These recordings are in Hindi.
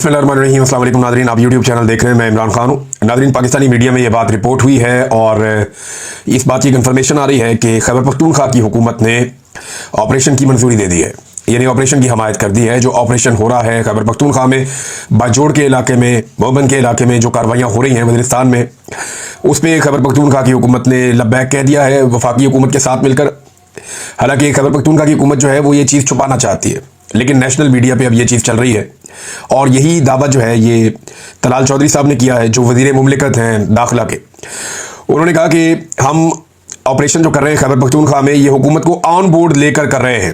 बिस्मिल्लाहिर्रहमानिर्रहीम। अस्सलाम वालेकुम नाज़रीन, आप यूट्यूब चैनल देख रहे हैं। मैं इमरान खान हूँ। नाज़रीन, पाकिस्तानी मीडिया में ये बात रिपोर्ट हुई है और इस बात की कंफर्मेशन आ रही है कि खैबर पख्तूनख्वा की हुकूमत ने ऑपरेशन की मंजूरी दे दी है, यानी ऑपरेशन की हमायत कर दी है। जो ऑपरेशन हो रहा है खैबर पख्तूनख्वा में, बाजोड़ के इलाके में, मोहबंद के इलाके में जो कार्रवाइयाँ हो रही हैं वज़ीरिस्तान में, उस पर खैबर पख्तूनख्वा की हुकूमत ने लब्बैक कह दिया है वफाकी हुकूमत के साथ मिलकर। हालांकि खैबर पख्तूनख्वा की हुकूमत जो है वो ये चीज़ छुपाना चाहती है, लेकिन नेशनल मीडिया पे अब ये चीज़ चल रही है और यही दावा जो है ये तलाल चौधरी साहब ने किया है, जो वज़ीर मुमलिकत हैं दाखिला के। उन्होंने कहा कि हम ऑपरेशन जो कर रहे हैं खैबर पख्तूनख्वा में, ये हुकूमत को ऑन बोर्ड लेकर कर रहे हैं।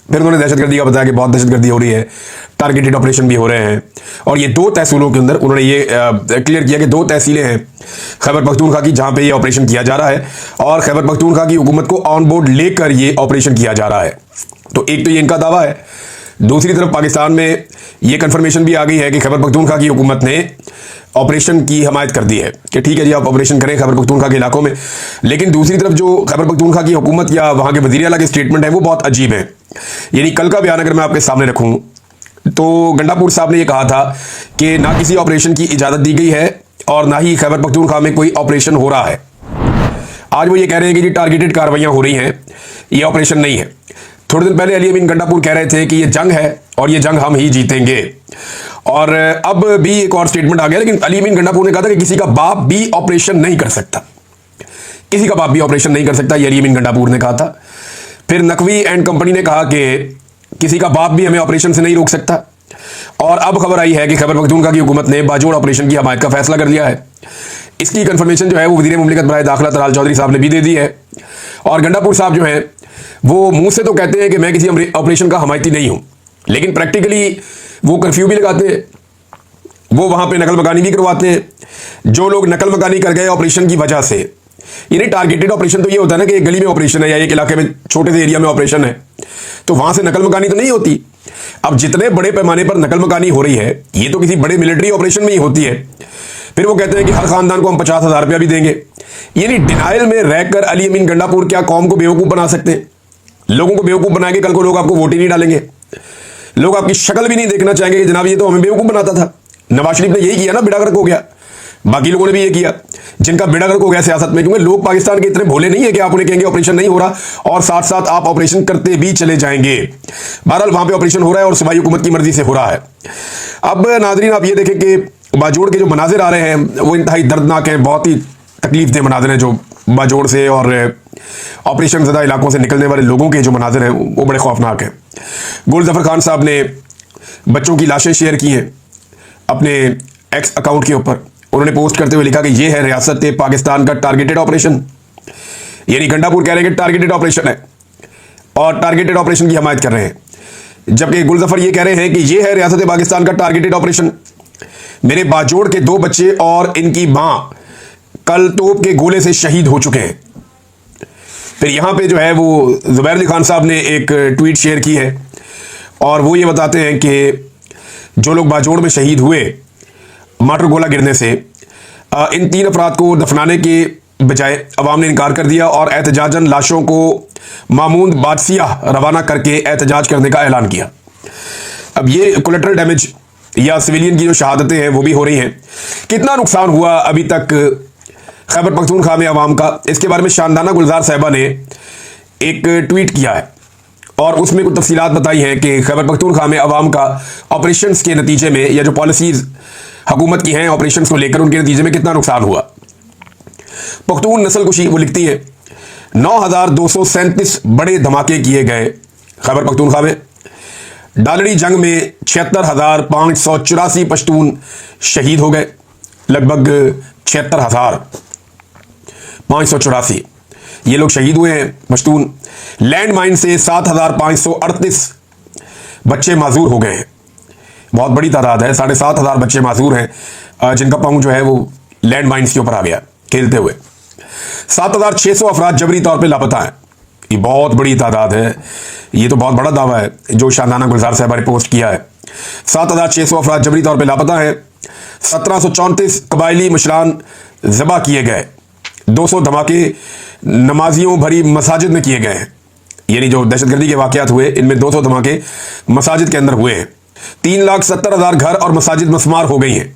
फिर उन्होंने दहशतगर्दी का बताया कि बहुत दहशतगर्दी हो रही है, टारगेटेड ऑपरेशन भी हो रहे हैं। और ये 2 तहसीलों के अंदर उन्होंने ये क्लियर किया कि 2 तहसीलें हैं खैबर पख्तूनख्वा की जहाँ पे ये ऑपरेशन किया जा रहा है और खैबर पख्तूनख्वा की हुकूमत को ऑन बोर्ड लेकर ये ऑपरेशन किया जा रहा है। तो एक तो ये इनका दावा है, दूसरी तरफ पाकिस्तान में ये कंफर्मेशन भी आ गई है कि खैबर पख्तूनख्वा की हुकूमत ने ऑपरेशन की हमायत कर दी है कि ठीक है जी, आप ऑपरेशन करें खैबर पख्तूनख्वा के इलाकों में। लेकिन दूसरी तरफ जो खैबर पख्तूनख्वा की हुकूमत या वहाँ के वज़ीर आला के स्टेटमेंट है वो बहुत अजीब है। यानी कल का बयान अगर मैं आपके सामने रखूँ तो गंडापुर साहब ने यह कहा था कि ना किसी ऑपरेशन की इजाज़त दी गई है और ना ही खैबर पख्तूनख्वा में कोई ऑपरेशन हो रहा है। आज वो ये कह रहे हैं कि जी टारगेटेड कार्रवाइयाँ हो रही हैं, ये ऑपरेशन नहीं है। थोड़े दिन पहले अली अमीन गंडापुर कह रहे थे कि ये जंग है और ये जंग हम ही जीतेंगे। और अब भी एक और स्टेटमेंट आ गया, लेकिन अली अमीन गंडापुर ने कहा था कि किसी का बाप भी ऑपरेशन नहीं कर सकता, किसी का बाप भी ऑपरेशन नहीं कर सकता, ये अली अमीन गंडापुर ने कहा था। फिर नकवी एंड कंपनी ने कहा कि किसी का बाप भी हमें ऑपरेशन से नहीं रोक सकता। और अब खबर आई है कि खैबर पख्तूनख्वा की हुकूमत ने बाजोड़ ऑपरेशन की हमायत का फैसला कर लिया है। इसकी कंफर्मेशन जो है वो वज़ीर मुमलिकत बराए दाखिला तलाल चौधरी साहब ने भी दे दी है। और गंडापुर साहब जो हैं वो मुंह से तो कहते हैं कि मैं किसी ऑपरेशन का हमायती नहीं हूं, लेकिन प्रैक्टिकली वो कर्फ्यू भी लगाते हैं, वो वहां पे नकल मकानी भी करवाते हैं। जो लोग नकल मकानी कर गए ऑपरेशन की वजह से, यानी टारगेटेड ऑपरेशन तो ये होता है ना कि एक गली में ऑपरेशन है या एक इलाके में छोटे से एरिया में ऑपरेशन है, तो वहां से नकल मकानी तो नहीं होती। अब जितने बड़े पैमाने पर नकल मकानी हो रही है, ये तो किसी बड़े मिलिट्री ऑपरेशन में ही होती है। फिर वो कहते हैं कि हर खानदान को हम 50,000 रुपया भी देंगे। यानी डिनाइल में रहकर अली अमीन गंडापुर क्या कौम को बेवकूफ़ बना सकते हैं? लोगों को बेवकूफ़ बनाएंगे, कल को लोग आपको वोट ही नहीं डालेंगे, लोग आपकी शक्ल भी नहीं देखना चाहेंगे कि जनाब ये तो हमें बेवकूफ़ बनाता था। नवाज शरीफ ने यही किया ना, बेड़ा गर्क हो गया। बाकी लोगों ने भी ये किया जिनका बेड़ा गर्क हो गया सियासत में, क्योंकि लोग पाकिस्तान के इतने भोले नहीं है कि आप उन्हें कहेंगे ऑपरेशन नहीं हो रहा और साथ साथ आप ऑपरेशन करते भी चले जाएंगे। बहरहाल वहां पे ऑपरेशन हो रहा है और सूबाई हुकूमत की मर्जी से हो रहा है। अब नाजरीन आप ये देखें कि बाजोड़ के जो मनाजिर आ रहे हैं वो इंतहाई दर्दनाक हैं, बहुत ही तकलीफ दे मनाजिर हैं जो बाजोड़ से और ऑपरेशन ज़दा इलाकों से निकलने वाले लोगों के जो मनाजिर हैं वो बड़े खौफनाक हैं। गुल ज़फ़र खान साहब ने बच्चों की लाशें शेयर की हैं अपने एक्स अकाउंट के ऊपर। उन्होंने पोस्ट करते हुए लिखा कि ये है रियासत पाकिस्तान का टारगेटेड ऑपरेशन। यानी गंडापुर कह रहे हैं कि टारगेटेड ऑपरेशन है और टारगेटेड ऑपरेशन की हमायत कर रहे हैं, जबकि गुल ज़फ़र ये कह रहे हैं कि ये है रियासत पाकिस्तान का टारगेटेड ऑपरेशन। मेरे बाजोड़ के 2 बच्चे और इनकी मां कल तोप के गोले से शहीद हो चुके हैं। फिर यहां पे जो है वो ज़ुबैर अली खान साहब ने एक ट्वीट शेयर की है और वो ये बताते हैं कि जो लोग बाजोड़ में शहीद हुए माटर गोला गिरने से, इन 3 अफराद को दफनाने के बजाय अवाम ने इनकार कर दिया और एहतजाजन लाशों को मामून बादशियाह रवाना करके एहतजाज करने का ऐलान किया। अब ये कोलेटरल डैमेज या सिविलियन की जो शहादतें हैं वो भी हो रही हैं। कितना नुकसान हुआ अभी तक खैबर पख्तूनख्वा में अवाम का, इसके बारे में शानदाना गुलजार साहिबा ने एक ट्वीट किया है और उसमें कुछ तफसीलात बताई हैं कि खैबर पख्तूनख्वा में अवाम का ऑपरेशंस के नतीजे में या जो पॉलिसीज़ हुकूमत की हैं ऑपरेशंस को लेकर उनके नतीजे में कितना नुकसान हुआ। पख्तून नस्ल कुशी वो लिखती है 9,237 बड़े धमाके किए गए खैबर पख्तूनख्वा में। डालड़ी जंग में 76,584 पश्तून शहीद हो गए, लगभग 76,584 ये लोग शहीद हुए हैं पश्तून। लैंड माइन से 7,538 बच्चे माजूर हो गए हैं, बहुत बड़ी तादाद है। 7,500 बच्चे माजूर हैं जिनका पाँव जो है वो लैंड माइन्स के ऊपर आ गया खेलते हुए। 7,600 अफराद जबरी तौर पे लापता हैं, ये बहुत बड़ी तादाद है। ये तो बहुत बड़ा दावा है जो शानदाना गुलजार साहब ने पोस्ट किया है। 7,600 अफराद जबरी तौर पे लापता हैं। 1734 कबायली मुशरान ज़बा किए गए। 200 धमाके नमाजियों भरी मसाजिद में किए गए हैं। यानी जो दहशतगर्दी के वाक़यात हुए इनमें 200 धमाके मसाजिद के अंदर हुए हैं। 3,70,000 घर और मसाजिद मस्मार हो गई हैं।